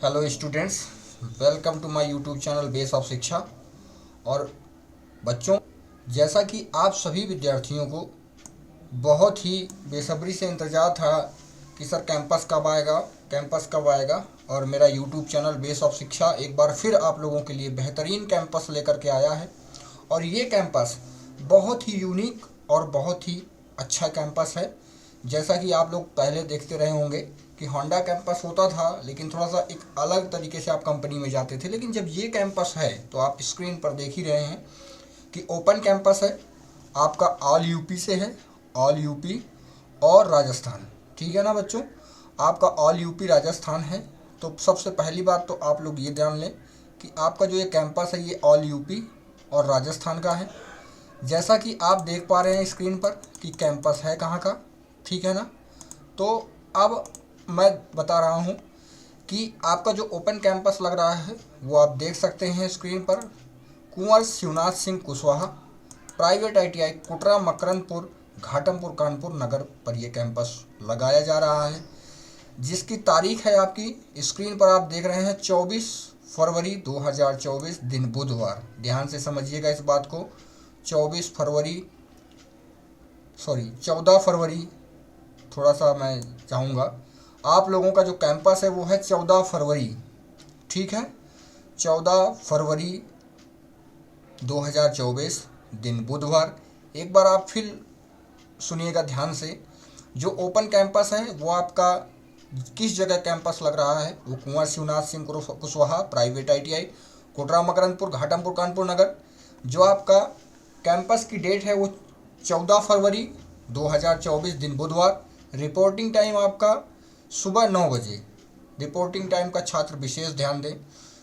Hello students, welcome to my YouTube channel base of Shiksha. और बच्चों, जैसा कि आप सभी विद्यार्थियों को बहुत ही बेसब्री से इंतज़ार था कि सर कैंपस कब आएगा और मेरा यूट्यूब चैनल बेस ऑफ शिक्षा एक बार फिर आप लोगों के लिए बेहतरीन कैंपस लेकर के आया है। और ये कैंपस बहुत ही यूनिक और बहुत ही अच्छा कैंपस है। जैसा कि आप लोग पहले देखते रहे होंगे कि होंडा कैंपस होता था, लेकिन थोड़ा सा एक अलग तरीके से आप कंपनी में जाते थे। लेकिन जब ये कैंपस है तो आप स्क्रीन पर देख ही रहे हैं कि ओपन कैंपस है, आपका ऑल यूपी से है, ऑल यूपी और राजस्थान। ठीक है ना बच्चों, आपका ऑल यूपी राजस्थान है। तो सबसे पहली बात तो आप लोग ये ध्यान लें कि आपका जो ये कैंपस है ये ऑल यूपी और राजस्थान का है। जैसा कि आप देख पा रहे हैं स्क्रीन पर कि कैंपस है कहाँ का, ठीक है ना। तो अब मैं बता रहा हूँ कि आपका जो ओपन कैंपस लग रहा है वो आप देख सकते हैं स्क्रीन पर। कुंवर शिवनाथ सिंह कुशवाहा प्राइवेट आईटीआई कुटरा मकरंदपुर घाटमपुर कानपुर नगर पर यह कैंपस लगाया जा रहा है, जिसकी तारीख है आपकी स्क्रीन पर आप देख रहे हैं 24 फरवरी 2024 दिन बुधवार। ध्यान से समझिएगा इस बात को। 14 फरवरी, थोड़ा सा मैं चाहूँगा, आप लोगों का जो कैंपस है वो है 14 फरवरी, ठीक है। 14 फरवरी 2024 दिन बुधवार। एक बार आप फिर सुनिएगा ध्यान से। जो ओपन कैंपस है वो आपका किस जगह कैंपस लग रहा है, वो कुंवर शिवनाथ सिंह कुशवाहा प्राइवेट आईटीआई कोटरा मकरंदपुर घाटमपुर कानपुर नगर। जो आपका कैंपस की डेट है वो 14 फरवरी 2024 दिन बुधवार। रिपोर्टिंग टाइम आपका सुबह 9 बजे। रिपोर्टिंग टाइम का छात्र विशेष ध्यान दें।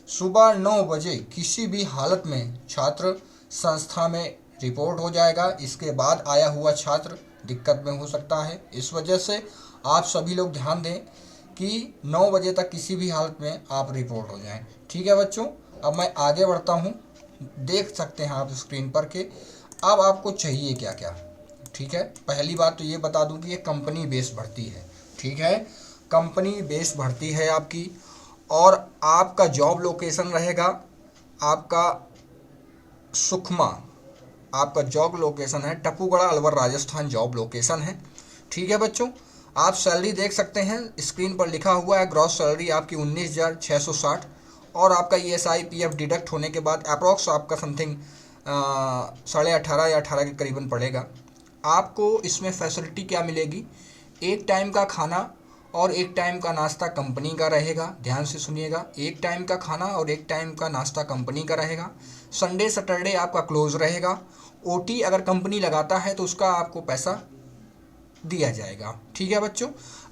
सुबह 9 बजे किसी भी हालत में छात्र संस्था में रिपोर्ट हो जाएगा। इसके बाद आया हुआ छात्र दिक्कत में हो सकता है। इस वजह से आप सभी लोग ध्यान दें कि 9 बजे तक किसी भी हालत में आप रिपोर्ट हो जाएं। ठीक है बच्चों, अब मैं आगे बढ़ता हूं। देख सकते हैं आप स्क्रीन पर कि अब आपको चाहिए क्या क्या। ठीक है, पहली बात तो ये बता दूं कि ये कंपनी बेस भर्ती है। ठीक है, कंपनी बेस भर्ती है आपकी। और आपका जॉब लोकेशन रहेगा आपका सुकमा। आपका जॉब लोकेशन है टपूगढ़ा अलवर राजस्थान, जॉब लोकेशन है। ठीक है बच्चों, आप सैलरी देख सकते हैं स्क्रीन पर लिखा हुआ है। ग्रॉस सैलरी आपकी 19,660 और आपका ESI PF डिडक्ट होने के बाद अप्रॉक्स आपका समथिंग 18.5 या 18 के करीबन पड़ेगा। आपको इसमें फैसिलिटी क्या मिलेगी, एक टाइम का खाना और एक टाइम का नाश्ता कंपनी का रहेगा। ध्यान से सुनिएगा, एक टाइम का खाना और एक टाइम का नाश्ता कंपनी का रहेगा। संडे सैटरडे आपका क्लोज रहेगा। OT अगर कंपनी लगाता है तो उसका आपको पैसा दिया जाएगा। ठीक है बच्चों,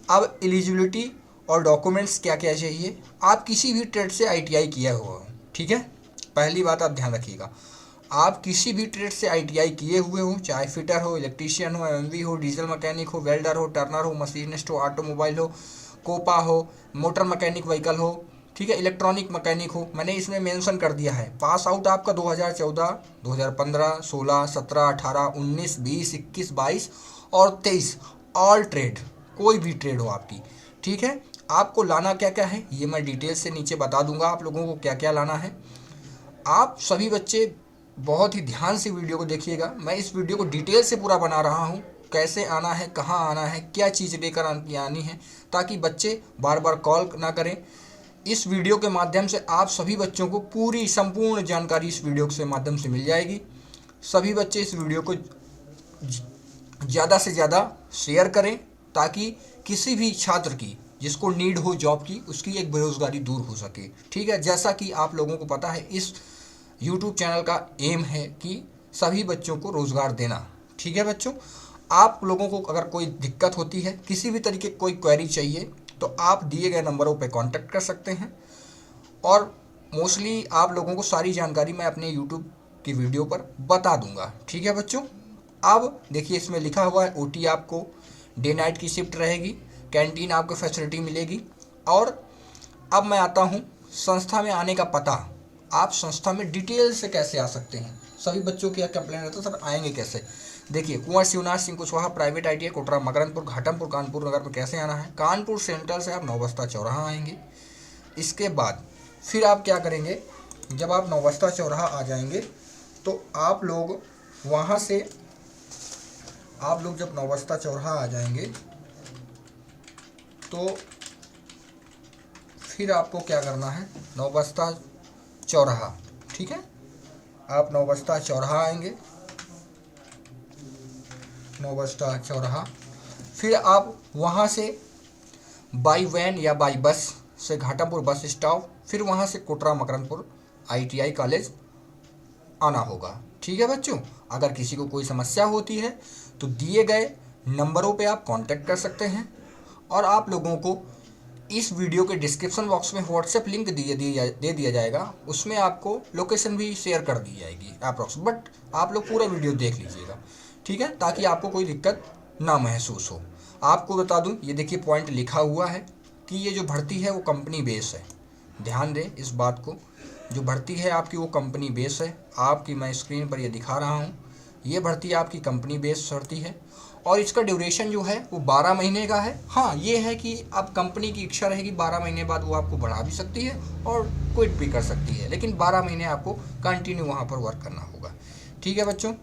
अब एलिजिबिलिटी और डॉक्यूमेंट्स क्या क्या चाहिए। आप किसी भी ट्रेड से ITI किया हुआ हो, ठीक है, पहली बात आप ध्यान रखिएगा। आप किसी भी ट्रेड से ITI किए हुए हो, चाहे फिटर हो, इलेक्ट्रीशियन हो, MV हो, डीजल मैकेनिक हो, वेल्डर हो, टर्नर हो, मशीनिस्ट हो, ऑटोमोबाइल हो, कोपा हो, मोटर मैकेनिक व्हीकल हो, ठीक है, इलेक्ट्रॉनिक मैकेनिक हो। मैंने इसमें मेंशन कर दिया है। पास आउट आपका 2014, 2015, 16, 17, 18, 19, 20, 21, 22 और 23, ऑल ट्रेड, कोई भी ट्रेड हो आपकी। ठीक है, आपको लाना क्या क्या है ये मैं डिटेल से नीचे बता दूंगा आप लोगों को क्या क्या लाना है। आप सभी बच्चे बहुत ही ध्यान से वीडियो को देखिएगा। मैं इस वीडियो को डिटेल से पूरा बना रहा हूँ, कैसे आना है, कहाँ आना है, क्या चीज़ लेकर आनी है, ताकि बच्चे बार बार कॉल ना करें। इस वीडियो के माध्यम से आप सभी बच्चों को पूरी संपूर्ण जानकारी इस वीडियो के माध्यम से मिल जाएगी। सभी बच्चे इस वीडियो को ज़्यादा से ज़्यादा शेयर करें, ताकि किसी भी छात्र की जिसको नीड हो जॉब की, उसकी एक बेरोज़गारी दूर हो सके। ठीक है, जैसा कि आप लोगों को पता है इस YouTube चैनल का एम है कि सभी बच्चों को रोज़गार देना। ठीक है बच्चों, आप लोगों को अगर कोई दिक्कत होती है, किसी भी तरीके की कोई क्वेरी चाहिए, तो आप दिए गए नंबरों पर कांटेक्ट कर सकते हैं। और मोस्टली आप लोगों को सारी जानकारी मैं अपने YouTube की वीडियो पर बता दूंगा। ठीक है बच्चों, अब देखिए इसमें लिखा हुआ है OT आपको डे नाइट की शिफ्ट रहेगी, कैंटीन आपको फैसिलिटी मिलेगी। और अब मैं आता हूँ संस्था में आने का पता। आप संस्था में डिटेल से कैसे आ सकते हैं, सभी बच्चों की कंप्लेन रहता है सर आएंगे कैसे। देखिए, कुंवर शिवनाथ सिंह कुशवाहा प्राइवेट ITI कोटरा मकरंदपुर घाटमपुर कानपुर नगर में कैसे आना है। कानपुर सेंट्रल से आप नौबस्ता चौराहा आएंगे। इसके बाद फिर आप क्या करेंगे, जब आप नौबस्ता चौराहा आ जाएंगे तो आप लोग वहाँ से जब नौबस्ता चौराहा आ जाएंगे तो फिर आपको क्या करना है, नौबस्ता चौराहा, ठीक है, आप नौबस्ता चौराहा आएंगे, नौबस्ता चौराहा, फिर आप वहाँ से बाई वैन या बाई बस से घाटमपुर बस स्टॉप, फिर वहाँ से कोटरा मकरंदपुर ITI कॉलेज आना होगा। ठीक है बच्चों, अगर किसी को कोई समस्या होती है तो दिए गए नंबरों पे आप कांटेक्ट कर सकते हैं, और आप लोगों को इस वीडियो के डिस्क्रिप्शन बॉक्स में व्हाट्सएप लिंक दे दिया जाएगा, उसमें आपको लोकेशन भी शेयर कर दी जाएगी अप्रॉक्स, बट आप लोग पूरा वीडियो देख लीजिएगा, ठीक है, ताकि आपको कोई दिक्कत ना महसूस हो। आपको बता दूं, ये देखिए पॉइंट लिखा हुआ है कि ये जो भर्ती है वो कंपनी बेस है, ध्यान दें इस बात को, जो भर्ती है आपकी वो कंपनी बेस है। आपकी मैं स्क्रीन पर ये दिखा रहा हूँ, ये भर्ती आपकी कंपनी बेस भर्ती है, और इसका ड्यूरेशन जो है वो 12 महीने का है। हाँ, ये है कि अब कंपनी की इच्छा रहेगी 12 महीने बाद वो आपको बढ़ा भी सकती है और क्विट भी कर सकती है, लेकिन 12 महीने आपको कंटिन्यू वहाँ पर वर्क करना होगा। ठीक है बच्चों,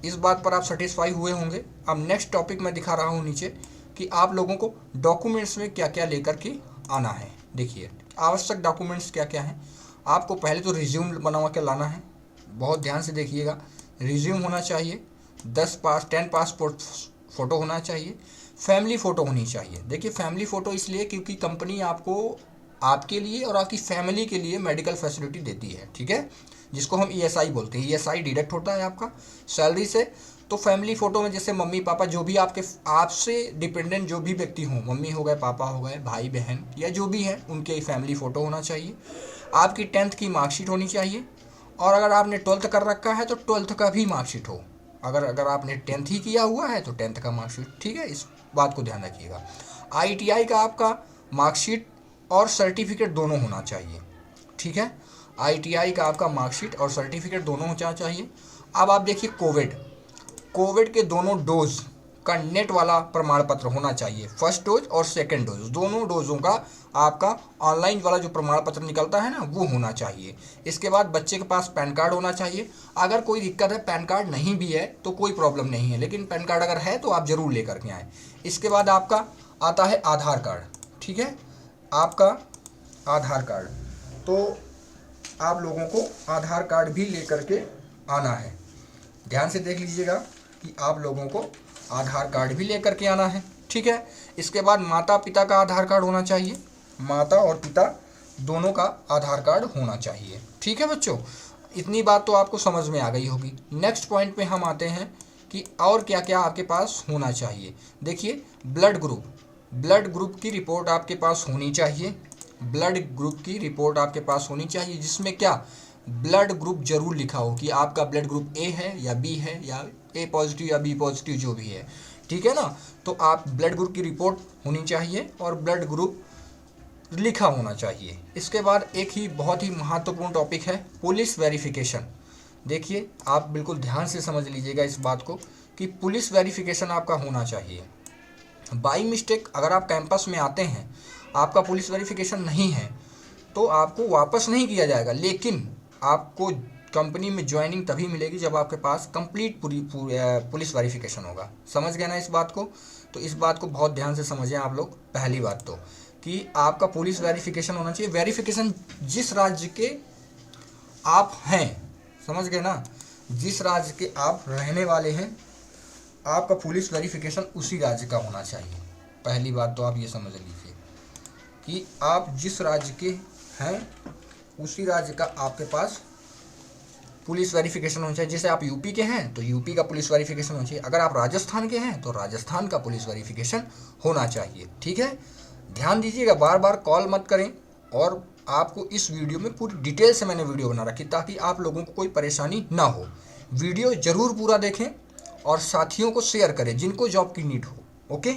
इस बात पर आप सेटिस्फाई हुए होंगे। अब नेक्स्ट टॉपिक मैं दिखा रहा हूँ नीचे कि आप लोगों को डॉक्यूमेंट्स में क्या क्या लेकर के आना है। देखिए आवश्यक डॉक्यूमेंट्स क्या क्या हैं। आपको पहले तो रिज्यूम बनवा के लाना है, बहुत ध्यान से देखिएगा। रिज्यूम होना चाहिए, 10 पासपोर्ट फ़ोटो होना चाहिए, फैमिली फ़ोटो होनी चाहिए। देखिए फैमिली फ़ोटो इसलिए क्योंकि कंपनी आपको आपके लिए और आपकी फैमिली के लिए मेडिकल फैसिलिटी देती है, ठीक है, जिसको हम ESI बोलते हैं। ESI डिडक्ट होता है आपका सैलरी से। तो फैमिली फ़ोटो में जैसे मम्मी पापा, जो भी आपसे डिपेंडेंट जो भी व्यक्ति हों, मम्मी हो गए, पापा हो गए, भाई बहन या जो भी हैं, उनके फैमिली फ़ोटो होना चाहिए। आपकी 10th की मार्कशीट होनी चाहिए, और अगर आपने 12th कर रखा है तो 12th का भी मार्कशीट हो। अगर आपने 10th ही किया हुआ है तो 10th का मार्कशीट, ठीक है, इस बात को ध्यान रखिएगा। ITI का आपका मार्कशीट और सर्टिफिकेट दोनों होना चाहिए, ठीक है। ITI का आपका मार्कशीट और सर्टिफिकेट दोनों होना चाहिए। अब आप देखिए कोविड के दोनों डोज का नेट वाला प्रमाण पत्र होना चाहिए, फर्स्ट डोज और सेकंड डोज, दोनों डोजों का आपका ऑनलाइन वाला जो प्रमाण पत्र निकलता है ना, वो होना चाहिए। इसके बाद बच्चे के पास पैन कार्ड होना चाहिए। अगर कोई दिक्कत है, पैन कार्ड नहीं भी है तो कोई प्रॉब्लम नहीं है, लेकिन पैन कार्ड अगर है तो आप ज़रूर लेकर के आएँ। इसके बाद आपका आता है आधार कार्ड, ठीक है, आपका आधार कार्ड, तो आप लोगों को आधार कार्ड भी लेकर के आना है। ध्यान से देख लीजिएगा कि आप लोगों को आधार कार्ड भी लेकर के आना है, ठीक है। इसके बाद माता पिता का आधार कार्ड होना चाहिए, माता और पिता दोनों का आधार कार्ड होना चाहिए, ठीक है बच्चों। इतनी बात तो आपको समझ में आ गई होगी। नेक्स्ट पॉइंट पे हम आते हैं कि और क्या क्या आपके पास होना चाहिए। देखिए ब्लड ग्रुप की रिपोर्ट आपके पास होनी चाहिए, ब्लड ग्रुप की रिपोर्ट आपके पास होनी चाहिए, जिसमें क्या ब्लड ग्रुप जरूर लिखा हो कि आपका ब्लड ग्रुप A है या B है या A पॉजिटिव या B पॉजिटिव जो भी है, ठीक है ना। तो आप ब्लड ग्रुप की रिपोर्ट होनी चाहिए और ब्लड ग्रुप लिखा होना चाहिए। इसके बाद एक ही बहुत ही महत्वपूर्ण टॉपिक है पुलिस वेरिफिकेशन। देखिए आप बिल्कुल ध्यान से समझ लीजिएगा इस बात को कि पुलिस वेरिफिकेशन आपका होना चाहिए। बाई मिस्टेक अगर आप कैंपस में आते हैं, आपका पुलिस वेरिफिकेशन नहीं है तो आपको वापस नहीं किया जाएगा, लेकिन आपको कंपनी में ज्वाइनिंग तभी मिलेगी जब आपके पास कंप्लीट पुलिस वेरिफिकेशन होगा। समझ गए ना इस बात को? तो इस बात को बहुत ध्यान से समझें आप लोग। पहली बात तो कि आपका पुलिस वेरिफिकेशन होना चाहिए। वेरिफिकेशन जिस राज्य के आप हैं, समझ गए ना, जिस राज्य के आप रहने वाले हैं, आपका पुलिस वेरिफिकेशन उसी राज्य का होना चाहिए। पहली बात तो आप ये समझ लीजिए कि आप जिस राज्य के हैं उसी राज्य का आपके पास पुलिस वेरिफिकेशन होना चाहिए। जैसे आप यूपी के हैं तो यूपी का पुलिस वेरिफिकेशन होना चाहिए, अगर आप राजस्थान के हैं तो राजस्थान का पुलिस वेरिफिकेशन होना चाहिए, ठीक है। ध्यान दीजिएगा, बार बार कॉल मत करें। और आपको इस वीडियो में पूरी डिटेल से मैंने वीडियो बना रखी ताकि आप लोगों को कोई परेशानी ना हो। वीडियो ज़रूर पूरा देखें और साथियों को शेयर करें जिनको जॉब की नीड हो, ओके।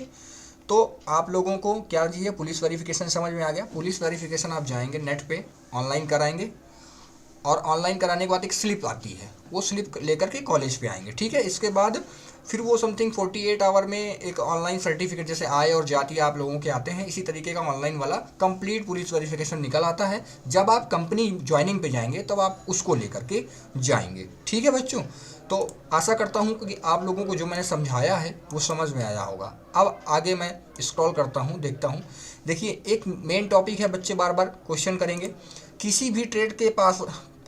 तो आप लोगों को क्या चाहिए, पुलिस वेरिफिकेशन समझ में आ गया। पुलिस वेरिफिकेशन आप जाएंगे नेट पे, ऑनलाइन कराएंगे और ऑनलाइन कराने के बाद एक स्लिप आती है, वो स्लिप लेकर के कॉलेज पे आएंगे। ठीक है, इसके बाद फिर वो समथिंग 48 आवर में एक ऑनलाइन सर्टिफिकेट, जैसे आय और जाति आप लोगों के आते हैं, इसी तरीके का ऑनलाइन वाला कंप्लीट पुलिस वेरिफिकेशन निकल आता है। जब आप कंपनी ज्वाइनिंग पे जाएंगे तब आप उसको लेकर के जाएंगे। ठीक है बच्चों, तो आशा करता हूँ कि आप लोगों को जो मैंने समझाया है वो समझ में आया होगा। अब आगे मैं स्क्रॉल करता हूँ, देखता हूँ। देखिए, एक मेन टॉपिक है, बच्चे बार बार क्वेश्चन करेंगे, किसी भी ट्रेड के पास,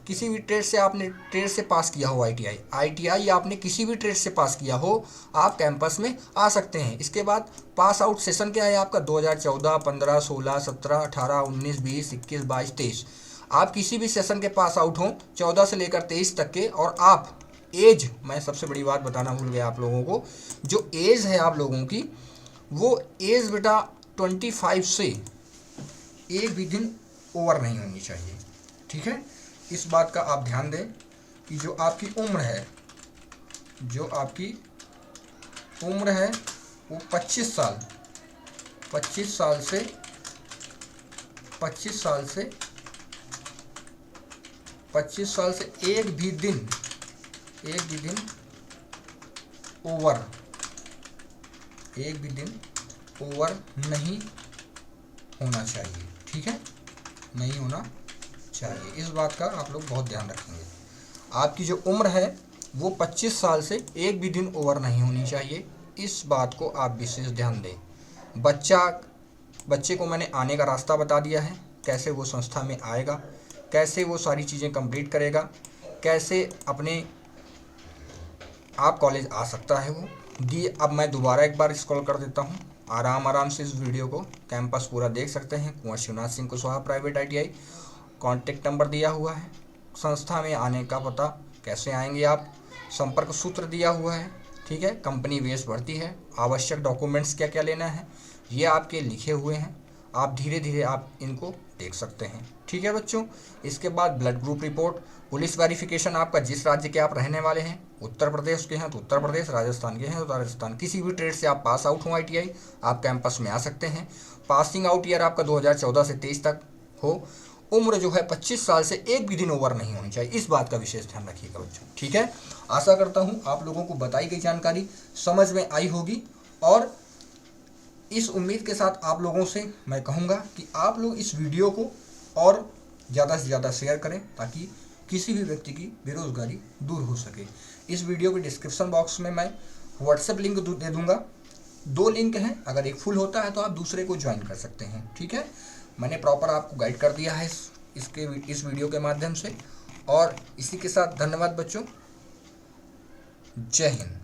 किसी भी ट्रेड से आपने ट्रेड से पास किया हो, आईटीआई या आपने किसी भी ट्रेड से पास किया हो, आप कैंपस में आ सकते हैं। इसके बाद पास आउट सेशन क्या है आपका, 2014, 15, 16, 17, 18, 19, 20, 21, 22, 23। आप किसी भी सेशन के पास आउट हों 14 से लेकर 23 तक के, और आप एज, मैं सबसे बड़ी बात बताना भूल गया आप लोगों को, जो एज है आप लोगों की, वो एज बेटा 25 से एक भी दिन ओवर नहीं होनी चाहिए। ठीक है, इस बात का आप ध्यान दें कि जो आपकी उम्र है, जो आपकी उम्र है वो 25 साल, 25 साल से 25 साल से 25 साल से एक भी दिन ओवर, एक भी दिन ओवर नहीं होना चाहिए। ठीक है, नहीं होना चाहिए, इस बात का आप लोग बहुत ध्यान रखेंगे। आपकी जो उम्र है वो 25 साल से एक भी दिन ओवर नहीं होनी चाहिए, इस बात को आप विशेष ध्यान दें। बच्चे को मैंने आने का रास्ता बता दिया है, कैसे वो संस्था में आएगा, कैसे वो सारी चीज़ें कंप्लीट करेगा, कैसे अपने आप कॉलेज आ सकता है वो दी। अब मैं दोबारा एक बार स्क्रॉल कर देता हूँ, आराम से इस वीडियो को कैंपस पूरा देख सकते हैं। Kunwar Shivnath Singh Kushwaha private ITI, contact number दिया हुआ है, संस्था में आने का पता कैसे आएंगे आप, संपर्क सूत्र दिया हुआ है। ठीक है, कंपनी बेस भर्ती है, आवश्यक डॉक्यूमेंट्स क्या क्या लेना है ये आपके लिखे हुए हैं, आप धीरे धीरे आप इनको देख सकते हैं। ठीक है बच्चों, इसके बाद blood group report, police verification आपका जिस राज्य के आप रहने वाले हैं, उत्तर प्रदेश के हैं तो उत्तर प्रदेश, राजस्थान के हैं तो राजस्थान, किसी भी ट्रेड से आप पास आउट हो ITI, आप कैंपस में आ सकते हैं। पासिंग आउट ईयर आपका 2014 से 23 तक हो, उम्र जो है 25 साल से एक भी दिन ओवर नहीं होनी चाहिए, इस बात का विशेष ध्यान रखिएगा बच्चों। ठीक है, आशा करता हूँ आप लोगों को बताई गई जानकारी समझ में आई होगी, और इस उम्मीद के साथ आप लोगों से मैं कहूँगा कि आप लोग इस वीडियो को और ज़्यादा से ज़्यादा शेयर करें, ताकि किसी भी व्यक्ति की बेरोजगारी दूर हो सके। इस वीडियो के डिस्क्रिप्शन बॉक्स में मैं व्हाट्सएप लिंक दे दूँगा, 2 लिंक हैं, अगर एक फुल होता है तो आप दूसरे को ज्वाइन कर सकते हैं। ठीक है, मैंने प्रॉपर आपको गाइड कर दिया है इस वीडियो के माध्यम से। और इसी के साथ धन्यवाद बच्चों, जय हिंद।